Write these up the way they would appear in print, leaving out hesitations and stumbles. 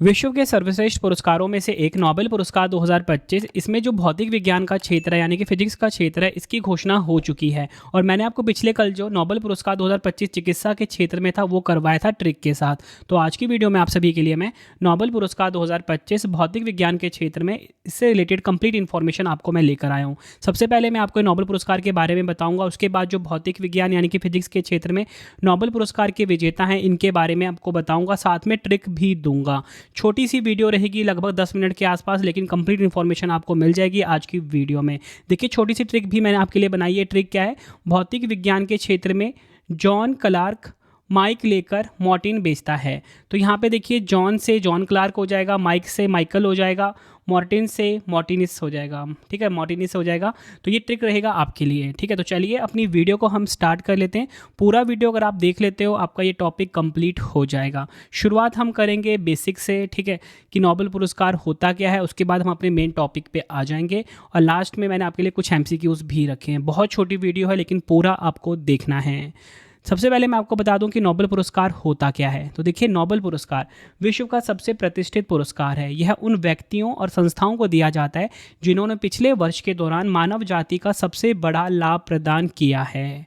विश्व के सर्वश्रेष्ठ पुरस्कारों में से एक नोबेल पुरस्कार 2025 इसमें जो भौतिक विज्ञान का क्षेत्र है यानी कि फिजिक्स का क्षेत्र है इसकी घोषणा हो चुकी है। और मैंने आपको पिछले कल जो नोबेल पुरस्कार 2025 चिकित्सा के क्षेत्र में था वो करवाया था ट्रिक के साथ। तो आज की वीडियो में आप सभी के लिए मैं नोबेल पुरस्कार 2025 भौतिक विज्ञान के क्षेत्र में इससे रिलेटेड कंप्लीट इन्फॉर्मेशन आपको मैं लेकर आया हूँ। सबसे पहले मैं आपको नोबेल पुरस्कार के बारे में बताऊँगा, उसके बाद जो भौतिक विज्ञान यानी कि फिजिक्स के क्षेत्र में नोबेल पुरस्कार के विजेता हैं इनके बारे में आपको बताऊँगा, साथ में ट्रिक भी दूंगा। छोटी सी वीडियो रहेगी लगभग 10 मिनट के आसपास, लेकिन कंप्लीट इन्फॉर्मेशन आपको मिल जाएगी आज की वीडियो में। देखिए छोटी सी ट्रिक भी मैंने आपके लिए बनाई है। ट्रिक क्या है? भौतिक विज्ञान के क्षेत्र में जॉन क्लार्क माइक लेकर मॉर्टिन बेचता है। तो यहाँ पे देखिए जॉन से जॉन क्लार्क हो जाएगा, माइक से माइकल हो जाएगा, मॉर्टिन से मॉर्टिनिस हो जाएगा। ठीक है, मॉर्टिनिस हो जाएगा। तो ये ट्रिक रहेगा आपके लिए। ठीक है, तो चलिए अपनी वीडियो को हम स्टार्ट कर लेते हैं। पूरा वीडियो अगर आप देख लेते हो आपका ये टॉपिक कंप्लीट हो जाएगा। शुरुआत हम करेंगे बेसिक से, ठीक है, कि नोबेल पुरस्कार होता क्या है। उसके बाद हम अपने मेन टॉपिक पे आ जाएंगे और लास्ट में मैंने आपके लिए कुछ MCQs भी रखे हैं। बहुत छोटी वीडियो है लेकिन पूरा आपको देखना है। सबसे पहले मैं आपको बता दूं कि नोबेल पुरस्कार होता क्या है। तो देखिए नोबेल पुरस्कार विश्व का सबसे प्रतिष्ठित पुरस्कार है। यह उन व्यक्तियों और संस्थाओं को दिया जाता है जिन्होंने पिछले वर्ष के दौरान मानव जाति का सबसे बड़ा लाभ प्रदान किया है।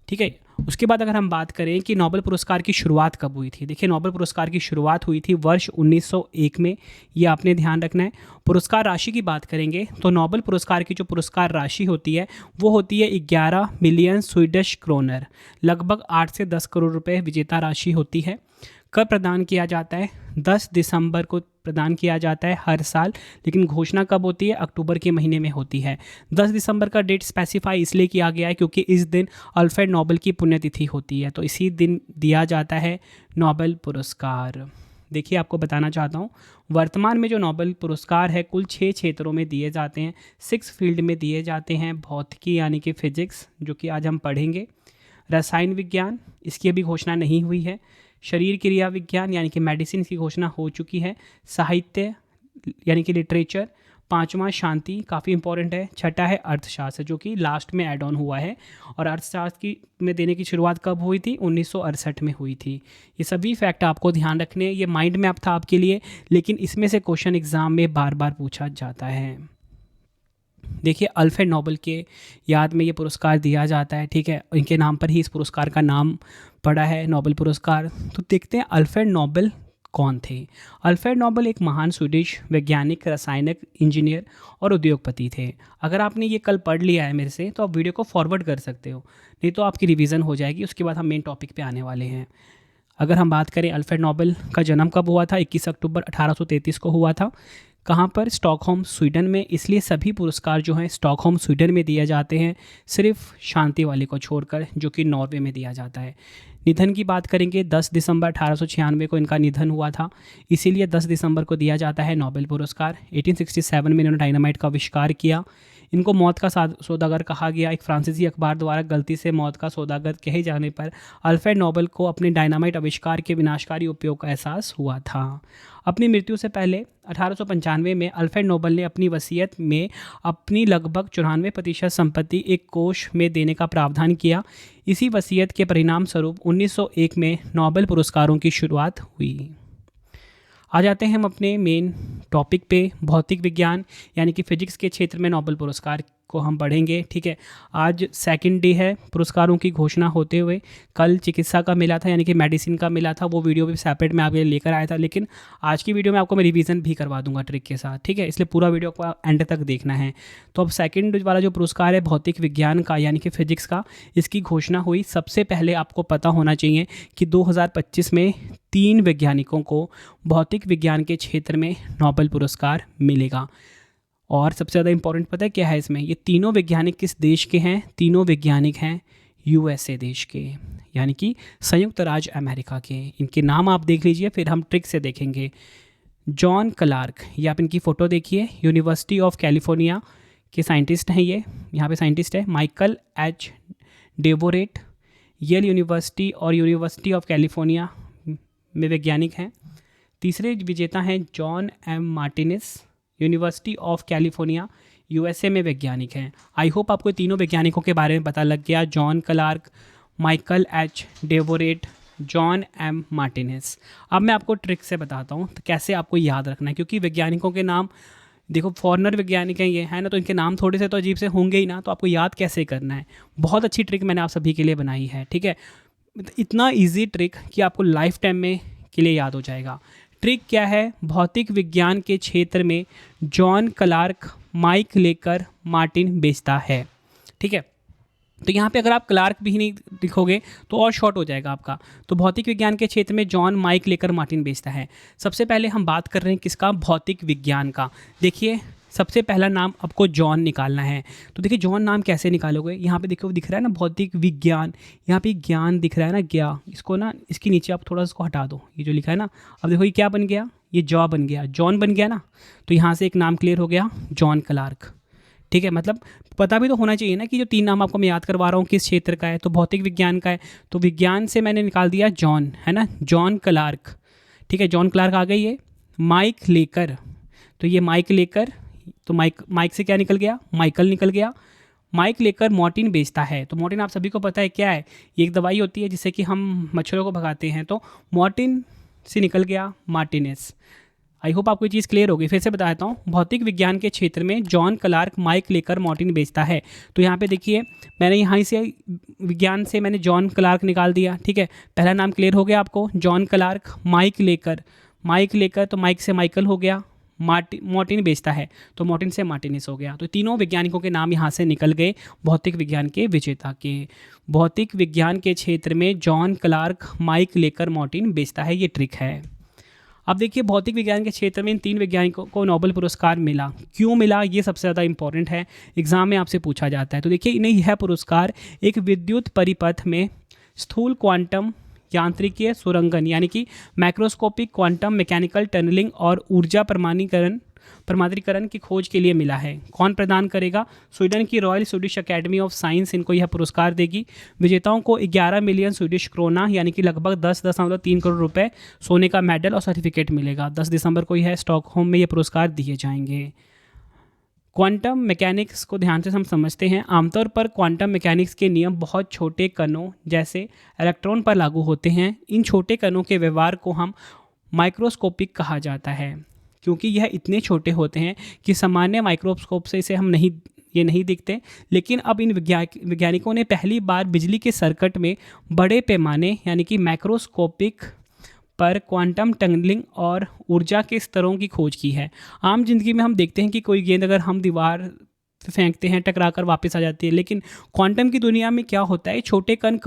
ठीक है, उसके बाद अगर हम बात करें कि नोबेल पुरस्कार की शुरुआत कब हुई थी, देखिए नोबेल पुरस्कार की शुरुआत हुई थी वर्ष 1901 में। ये आपने ध्यान रखना है। पुरस्कार राशि की बात करेंगे तो नोबेल पुरस्कार की जो पुरस्कार राशि होती है वो होती है 11 मिलियन स्वीडिश क्रोनर, लगभग 8 से 10 करोड़ रुपए विजेता राशि होती है। कब प्रदान किया जाता है? 10 दिसंबर को प्रदान किया जाता है हर साल, लेकिन घोषणा कब होती है? अक्टूबर के महीने में होती है। 10 दिसंबर का डेट स्पेसिफाई इसलिए किया गया है क्योंकि इस दिन अल्फ्रेड नोबेल की पुण्यतिथि होती है, तो इसी दिन दिया जाता है नोबेल पुरस्कार। देखिए आपको बताना चाहता हूँ, वर्तमान में जो नोबेल पुरस्कार है कुल 6 क्षेत्रों में दिए जाते हैं, 6 फील्ड में दिए जाते हैं। भौतिकी यानी कि फिजिक्स, जो कि आज हम पढ़ेंगे। रसायन विज्ञान, इसकी अभी घोषणा नहीं हुई है। शरीर क्रिया विज्ञान यानी कि मेडिसिन की घोषणा हो चुकी है। साहित्य यानी कि लिटरेचर। 5वां शांति, काफ़ी इंपॉर्टेंट है। 6ठा है अर्थशास्त्र, जो कि लास्ट में ऐड ऑन हुआ है। और अर्थशास्त्र की में देने की शुरुआत कब हुई थी? 1968 में हुई थी। ये सभी फैक्ट आपको ध्यान रखने हैं। ये माइंड मैप था आपके लिए, लेकिन इसमें से क्वेश्चन एग्जाम में बार बार पूछा जाता है। देखिए अल्फ्रेड नोबेल के याद में ये पुरस्कार दिया जाता है। ठीक है, इनके नाम पर ही इस पुरस्कार का नाम पड़ा है नोबेल पुरस्कार। तो देखते हैं अल्फ्रेड नोबेल कौन थे। अल्फ्रेड नोबेल एक महान स्वीडिश वैज्ञानिक, रासायनिक इंजीनियर और उद्योगपति थे। अगर आपने ये कल पढ़ लिया है मेरे से तो आप वीडियो को फॉरवर्ड कर सकते हो, नहीं तो आपकी रिवीजन हो जाएगी। उसके बाद हम मेन टॉपिक पे आने वाले हैं। अगर हम बात करें अल्फ्रेड नोबेल का जन्म कब हुआ था? 21 अक्टूबर 1833 को हुआ था। कहाँ पर? स्टॉकहोम स्वीडन में। इसलिए सभी पुरस्कार जो हैं स्टॉकहोम स्वीडन में दिए जाते हैं, सिर्फ शांति वाले को छोड़कर जो कि नॉर्वे में दिया जाता है। निधन की बात करेंगे, 10 दिसंबर 1896 को इनका निधन हुआ था, इसीलिए 10 दिसंबर को दिया जाता है नोबेल पुरस्कार। 1867 में इन्होंने डायनामाइट का आविष्कार किया। इनको मौत का सौदागर कहा गया। एक फ्रांसीसी अखबार द्वारा गलती से मौत का सौदागर कहे जाने पर अल्फ्रेड नोबेल को अपने डायनामाइट आविष्कार के विनाशकारी उपयोग का एहसास हुआ था। अपनी मृत्यु से पहले 1895 में अल्फ्रेड नोबेल ने अपनी वसीयत में अपनी लगभग 94% संपत्ति एक कोष में देने का प्रावधान किया। इसी वसीयत के परिणाम स्वरूप 1901 में नोबेल पुरस्कारों की शुरुआत हुई। आ जाते हैं हम अपने मेन टॉपिक पे। भौतिक विज्ञान यानी कि फिजिक्स के क्षेत्र में नोबेल पुरस्कार को हम पढ़ेंगे। ठीक है, आज सेकंड डे है पुरस्कारों की घोषणा होते हुए। कल चिकित्सा का मिला था यानी कि मेडिसिन का मिला था, वो वीडियो भी सेपरेट मैं आपके लिए लेकर आया था, लेकिन आज की वीडियो में आपको मैं रिवीजन भी करवा दूंगा ट्रिक के साथ। ठीक है, इसलिए पूरा वीडियो को एंड तक देखना है। तो अब सेकंड वाला जो पुरस्कार है भौतिक विज्ञान का यानी कि फिजिक्स का, इसकी घोषणा हुई। सबसे पहले आपको पता होना चाहिए कि 2025 में 3 वैज्ञानिकों को भौतिक विज्ञान के क्षेत्र में नोबेल पुरस्कार मिलेगा। और सबसे ज़्यादा इंपॉर्टेंट पता है क्या है इसमें? ये तीनों वैज्ञानिक किस देश के हैं? तीनों वैज्ञानिक हैं USA देश के, यानी कि संयुक्त राज्य अमेरिका के। इनके नाम आप देख लीजिए, फिर हम ट्रिक से देखेंगे। जॉन क्लार्क, ये आप इनकी फ़ोटो देखिए, यूनिवर्सिटी ऑफ कैलिफोर्निया के साइंटिस्ट हैं ये, यहाँ पे साइंटिस्ट है। Michael H. डेवोरेट, येल यूनिवर्सिटी और यूनिवर्सिटी ऑफ कैलिफोर्निया में वैज्ञानिक हैं। तीसरे विजेता हैं John M. Martinis, university of California USA में वैज्ञानिक हैं। आई होप आपको तीनों वैज्ञानिकों के बारे में पता लग गया। John Clark, Michael H. Devoret John M Martinez. अब मैं आपको ट्रिक से बताता हूँ तो कैसे आपको याद रखना है, क्योंकि वैज्ञानिकों के नाम देखो फॉरेनर वैज्ञानिक हैं ये, है ना, तो इनके नाम थोड़े से तो अजीब से होंगे ही ना, तो आपको याद कैसे करना है। बहुत अच्छी ट्रिक मैंने आप सभी के लिए बनाई है, ठीक है। इतना इजी ट्रिक कि आपको लाइफ टाइम में के लिए याद हो जाएगा। ट्रिक क्या है? भौतिक विज्ञान के क्षेत्र में जॉन क्लार्क माइक लेकर मार्टिन बेचता है, ठीक है। तो यहाँ पे अगर आप क्लार्क भी नहीं लिखोगे तो और शॉर्ट हो जाएगा आपका। तो भौतिक विज्ञान के क्षेत्र में जॉन माइक लेकर मार्टिन बेचता है। सबसे पहले हम बात कर रहे हैं किसका? भौतिक विज्ञान का। देखिए सबसे पहला नाम आपको जॉन निकालना है। तो देखिए जॉन नाम कैसे निकालोगे? यहाँ पे देखो दिख रहा है ना भौतिक विज्ञान, यहाँ पे ज्ञान दिख रहा है ना, ज्ञा, इसको ना इसके नीचे आप थोड़ा इसको हटा दो, ये जो लिखा है ना। अब देखो ये क्या बन गया? ये जॉ बन गया, जॉन बन गया ना। तो यहाँ से एक नाम क्लियर हो गया, जॉन क्लार्क, ठीक है। मतलब पता भी तो होना चाहिए ना कि जो 3 नाम आपको मैं याद करवा रहा हूँ किस क्षेत्र का है, तो भौतिक विज्ञान का है। तो विज्ञान से मैंने निकाल दिया जॉन, है ना, जॉन क्लार्क, ठीक है। जॉन क्लार्क आ गई है। माइक लेकर, तो ये माइक लेकर, तो माइक से क्या निकल गया? माइकल निकल गया। माइक लेकर मॉर्टिन बेचता है। तो मॉर्टिन आप सभी को पता है क्या है? ये एक दवाई होती है जिससे कि हम मच्छरों को भगाते हैं। तो मॉर्टिन से निकल गया मार्टिनेस। आई होप आपको ये चीज़ क्लियर होगी। फिर से बता देता हूँ, भौतिक विज्ञान के क्षेत्र में जॉन क्लार्क माइक लेकर मॉर्टिन बेचता है। तो यहाँ पे देखिए मैंने यहाँ से विज्ञान से मैंने जॉन क्लार्क निकाल दिया, ठीक है। पहला नाम क्लियर हो गया आपको, जॉन क्लार्क। माइक लेकर तो माइक से माइकल हो गया। मॉर्टिन बेचता है तो मॉर्टिन से मार्टिनेस हो गया। तो तीनों वैज्ञानिकों के नाम यहाँ से निकल गए भौतिक विज्ञान के विजेता के। भौतिक विज्ञान के क्षेत्र में जॉन क्लार्क माइक लेकर मॉर्टिन बेचता है, ये ट्रिक है। अब देखिए भौतिक विज्ञान के क्षेत्र में इन 3 वैज्ञानिकों को नोबेल पुरस्कार मिला। क्यों मिला, ये सबसे ज़्यादा इंपॉर्टेंट है, एग्जाम में आपसे पूछा जाता है। तो देखिए इन्हें यह पुरस्कार एक विद्युत परिपथ में स्थूल क्वांटम यांत्रिकीय सुरंगन यानी कि मैक्रोस्कोपिक क्वांटम मैकेनिकल टनलिंग और ऊर्जा परमाणुकरण की खोज के लिए मिला है। कौन प्रदान करेगा? स्वीडन की royal Swedish academy of science इनको यह पुरस्कार देगी। विजेताओं को 11 मिलियन स्वीडिश क्रोना यानी कि लगभग 10.3 करोड़ रुपए सोने का मेडल और सर्टिफिकेट मिलेगा। 10 दिसंबर को यह स्टॉकहोम में ये पुरस्कार दिए जाएंगे। क्वांटम मैकेनिक्स को ध्यान से हम समझते हैं। आमतौर पर क्वांटम मैकेनिक्स के नियम बहुत छोटे कणों जैसे इलेक्ट्रॉन पर लागू होते हैं। इन छोटे कणों के व्यवहार को हम माइक्रोस्कोपिक कहा जाता है, क्योंकि यह इतने छोटे होते हैं कि सामान्य माइक्रोस्कोप से इसे हम ये नहीं दिखते। लेकिन अब इन वैज्ञानिकों ने पहली बार बिजली के सर्किट में बड़े पैमाने यानी कि मैक्रोस्कोपिक पर क्वांटम टनलिंग और ऊर्जा के स्तरों की खोज की है। आम जिंदगी में हम देखते हैं कि कोई गेंद अगर हम दीवार पे फेंकते हैं टकरा कर वापस आ जाती है, लेकिन क्वांटम की दुनिया में क्या होता है? छोटे कण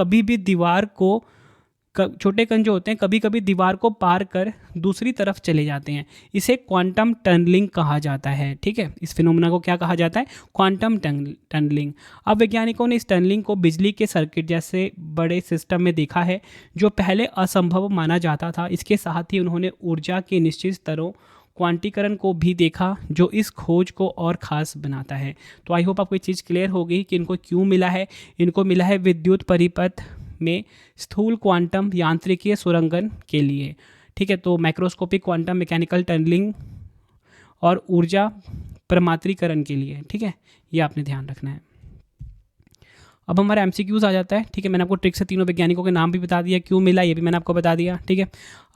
छोटे कण जो होते हैं कभी कभी दीवार को पार कर दूसरी तरफ चले जाते हैं। इसे क्वांटम टनलिंग कहा जाता है, ठीक है। इस फिनोमेना को क्या कहा जाता है? Quantum tunnelling. अब वैज्ञानिकों ने इस टनलिंग को बिजली के सर्किट जैसे बड़े सिस्टम में देखा है, जो पहले असंभव माना जाता था। इसके साथ ही उन्होंने ऊर्जा के निश्चित स्तरों क्वांटीकरण को भी देखा, जो इस खोज को और ख़ास बनाता है। तो आई होप आपको ये चीज़ क्लियर होगी कि इनको क्यों मिला है। इनको मिला है विद्युत परिपथ में स्थूल क्वांटम यांत्रिकीय सुरंगन के लिए, ठीक है। तो माइक्रोस्कोपिक क्वांटम मैकेनिकल टनलिंग और ऊर्जा परमात्रीकरण के लिए, ठीक है। ये आपने ध्यान रखना है। अब हमारा MCQs आ जाता है, ठीक है। मैंने आपको ट्रिक से तीनों वैज्ञानिकों के नाम भी बता दिया, क्यों मिला ये भी मैंने आपको बता दिया, ठीक है।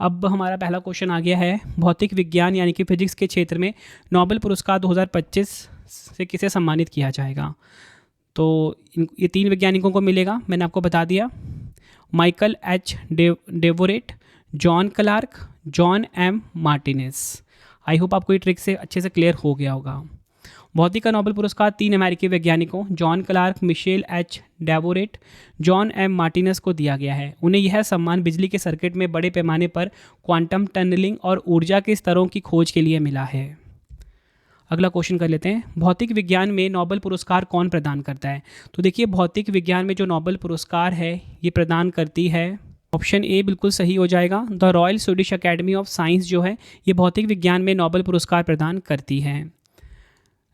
अब हमारा पहला क्वेश्चन आ गया है, भौतिक विज्ञान यानी कि फिजिक्स के क्षेत्र में नोबेल पुरस्कार 2025 से किसे सम्मानित किया जाएगा? तो ये 3 वैज्ञानिकों को मिलेगा, मैंने आपको बता दिया। Michael H. Devoret, John Clark, John M. Martinis. I hope आपको ये ट्रिक से अच्छे से क्लियर हो गया होगा। भौतिक का नोबेल पुरस्कार 3 अमेरिकी वैज्ञानिकों John Clark, Michel H. Devoret, John M. Martinis को दिया गया है। उन्हें यह सम्मान बिजली के सर्किट में बड़े पैमाने पर क्वांटम टनलिंग और ऊर्जा के स्तरों की खोज के लिए मिला है। अगला क्वेश्चन कर लेते हैं, भौतिक विज्ञान में नोबेल पुरस्कार कौन प्रदान करता है? तो देखिए भौतिक विज्ञान में जो नोबेल पुरस्कार है ये प्रदान करती है, ऑप्शन ए बिल्कुल सही हो जाएगा, the royal Swedish academy of science जो है ये भौतिक विज्ञान में नोबेल पुरस्कार प्रदान करती है।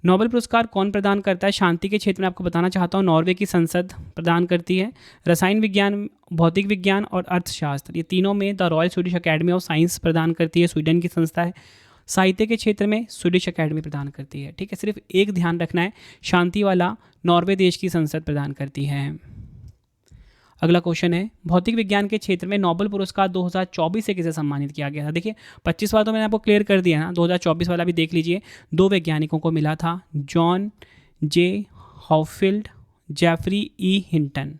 नोबेल पुरस्कार कौन प्रदान करता है? शांति के क्षेत्र में आपको बताना चाहता हूँ, नॉर्वे की संसद प्रदान करती है। रसायन विज्ञान, भौतिक विज्ञान और अर्थशास्त्र ये तीनों में the royal Swedish academy of science प्रदान करती है, स्वीडन की संस्था है। साहित्य के क्षेत्र में स्वीडिश अकेडमी प्रदान करती है, ठीक है। सिर्फ एक ध्यान रखना है, शांति वाला नॉर्वे देश की संसद प्रदान करती है। अगला क्वेश्चन है, भौतिक विज्ञान के क्षेत्र में नोबेल पुरस्कार 2024 से किसे सम्मानित किया गया था। देखिए 25 वाला तो मैंने आपको क्लियर कर दिया ना, 2024 वाला भी देख लीजिए। 2 वैज्ञानिकों को मिला था, जॉन जे हॉफील्ड, जेफरी ई हिंटन।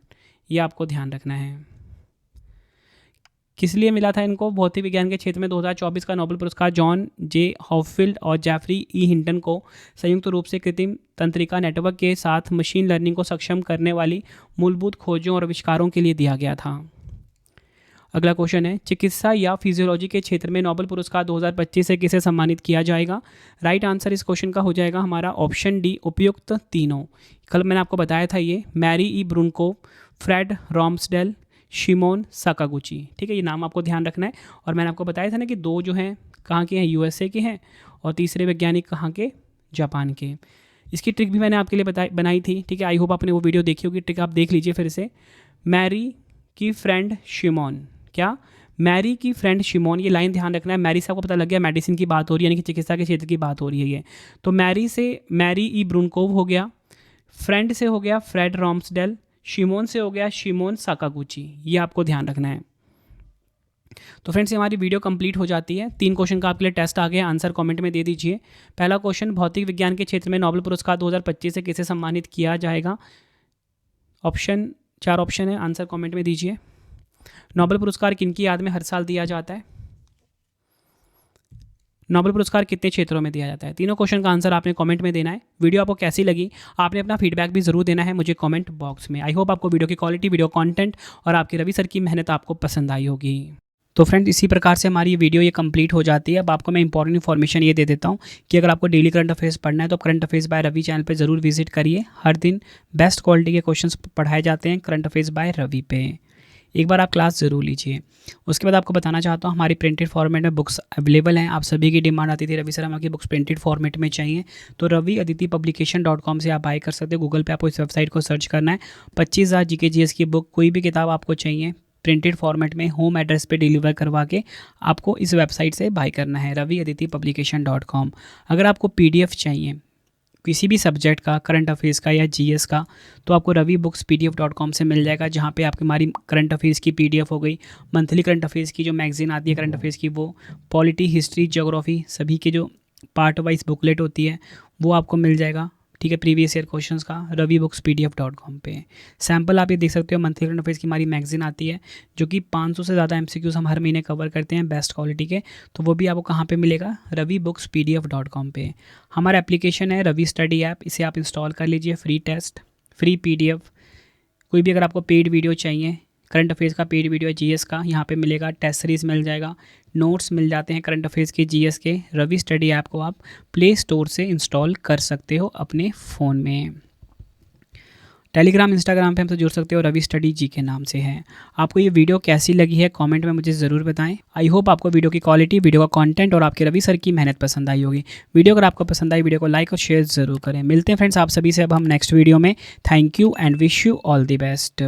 ये आपको ध्यान रखना है। किस लिए मिला था इनको भौतिक विज्ञान के क्षेत्र में 2024 का नोबेल पुरस्कार? जॉन जे हॉफील्ड और जेफरी ई हिंटन को संयुक्त रूप से कृत्रिम तंत्रिका नेटवर्क के साथ मशीन लर्निंग को सक्षम करने वाली मूलभूत खोजों और आविष्कारों के लिए दिया गया था। अगला क्वेश्चन है, चिकित्सा या फिजियोलॉजी के क्षेत्र में नोबेल पुरस्कार 2025 से किसे सम्मानित किया जाएगा? राइट आंसर इस क्वेश्चन का हो जाएगा हमारा ऑप्शन डी, उपयुक्त तीनों। कल मैंने आपको बताया था ये मैरी ई ब्रुनकोव, फ्रेड रॉम्सडेल, शिमोन साकागुची। ठीक है, ये नाम आपको ध्यान रखना है। और मैंने आपको बताया था ना कि 2 जो हैं कहाँ के हैं, यूएसए के हैं, और तीसरे वैज्ञानिक कहाँ के, जापान के। इसकी ट्रिक भी मैंने आपके लिए बनाई थी। ठीक है, आई होप आपने वो वीडियो देखी होगी, ट्रिक आप देख लीजिए फिर से। मैरी की फ्रेंड शिमोन, क्या मैरी की फ्रेंड शिमोन, ये लाइन ध्यान रखना है। मैरी से आपको पता लग गया मेडिसिन की बात हो रही है, यानी कि चिकित्सा के क्षेत्र की बात हो रही है ये। तो मैरी से मैरी ई ब्रुनकोव हो गया, फ्रेंड से हो गया फ्रेड रॉम्सडेल, शिमोन से हो गया शिमोन साकागुची। ये आपको ध्यान रखना है। तो फ्रेंड्स, हमारी वीडियो कंप्लीट हो जाती है। 3 क्वेश्चन का आपके लिए टेस्ट आ गया, आंसर कमेंट में दे दीजिए। पहला क्वेश्चन, भौतिक विज्ञान के क्षेत्र में नोबेल पुरस्कार 2025 से किसे सम्मानित किया जाएगा? 4 ऑप्शन है, आंसर कमेंट में दीजिए। नोबेल पुरस्कार किनकी याद में हर साल दिया जाता है? नोबेल पुरस्कार कितने क्षेत्रों में दिया जाता है? तीनों क्वेश्चन का आंसर आपने कमेंट में देना है। वीडियो आपको कैसी लगी आपने अपना फीडबैक भी ज़रूर देना है मुझे कमेंट बॉक्स में। आई होप आपको वीडियो की क्वालिटी, वीडियो कंटेंट और आपके रवि सर की मेहनत आपको पसंद आई होगी। तो फ्रेंड्स, इसी प्रकार से हमारी वीडियो ये कंप्लीट हो जाती है। अब आपको मैं इंपॉर्टेंट इन्फॉर्मेशन ये दे देता हूँ कि अगर आपको डेली करंट अफेयर्स पढ़ना है तो current affairs by Ravi channel पे ज़रूर विजिट करिए। हर दिन बेस्ट क्वालिटी के क्वेश्चंस पढ़ाए जाते हैं करंट अफेयर्स बाय रवि पे। एक बार आप क्लास ज़रूर लीजिए। उसके बाद आपको बताना चाहता हूँ, हमारी प्रिंटेड फॉर्मेट में बुक्स अवेलेबल हैं। आप सभी की डिमांड आती थी रवि सर हमारी बुक्स प्रिंटेड फॉर्मेट में चाहिए, तो रवि अदिति पब्लिकेशन.com से आप बाय कर सकते हो। गूगल पे आपको इस वेबसाइट को सर्च करना है। 25,000 GK GS की बुक, कोई भी किताब आपको चाहिए प्रिंटेड फॉर्मेट में होम एड्रेस पे डिलीवर करवा के आपको इस वेबसाइट से बाय करना है, रवि अदिति पब्लिकेशन.com। अगर आपको PDF चाहिए किसी भी सब्जेक्ट का, करंट अफेयर्स का या GS का, तो आपको रवि बुक्स PDF.com से मिल जाएगा, जहाँ पे आपकी हमारी करंट अफेयर्स की PDF हो गई, मंथली करंट अफेयर्स की जो मैगजीन आती है करंट अफेयर्स की, वो पॉलिटी, हिस्ट्री, ज्योग्राफी सभी के जो पार्ट वाइज बुकलेट होती है वो आपको मिल जाएगा। ठीक है, प्रीवियस ईयर क्वेश्चंस का रवि बुक्स PDF.com पे। सैम्पल आप ये देख सकते हो, मंथली करंट अफेयर्स की हमारी मैगजीन आती है जो कि 500 से ज़्यादा MCQs हम हर महीने कवर करते हैं बेस्ट क्वालिटी के, तो वो भी आपको कहाँ पे मिलेगा? रवि बुक्स PDF.com पे। हमारा एप्लीकेशन है रवि स्टडी ऐप, इसे आप इंस्टॉल कर लीजिए। फ्री टेस्ट, फ्री PDF, कोई भी अगर आपको पेड वीडियो चाहिए, करंट अफेयर्स का पेड वीडियो है, GS का यहाँ पे मिलेगा, टेस्ट सीरीज मिल जाएगा, नोट्स मिल जाते हैं करंट अफेयर्स के, GS के। रवि स्टडी ऐप को आप प्ले स्टोर से इंस्टॉल कर सकते हो अपने फ़ोन में। टेलीग्राम, इंस्टाग्राम पे हमसे जुड़ सकते हो, रवि स्टडी जी के नाम से है। आपको ये वीडियो कैसी लगी है कमेंट में मुझे ज़रूर बताएं। आई होप आपको वीडियो की क्वालिटी, वीडियो का कंटेंट और आपके रवि सर की मेहनत पसंद आई होगी। वीडियो अगर आपको पसंद आई, वीडियो को लाइक और शेयर ज़रूर करें। मिलते हैं फ्रेंड्स आप सभी से अब हम नेक्स्ट वीडियो में। Thank you and wish you all the best.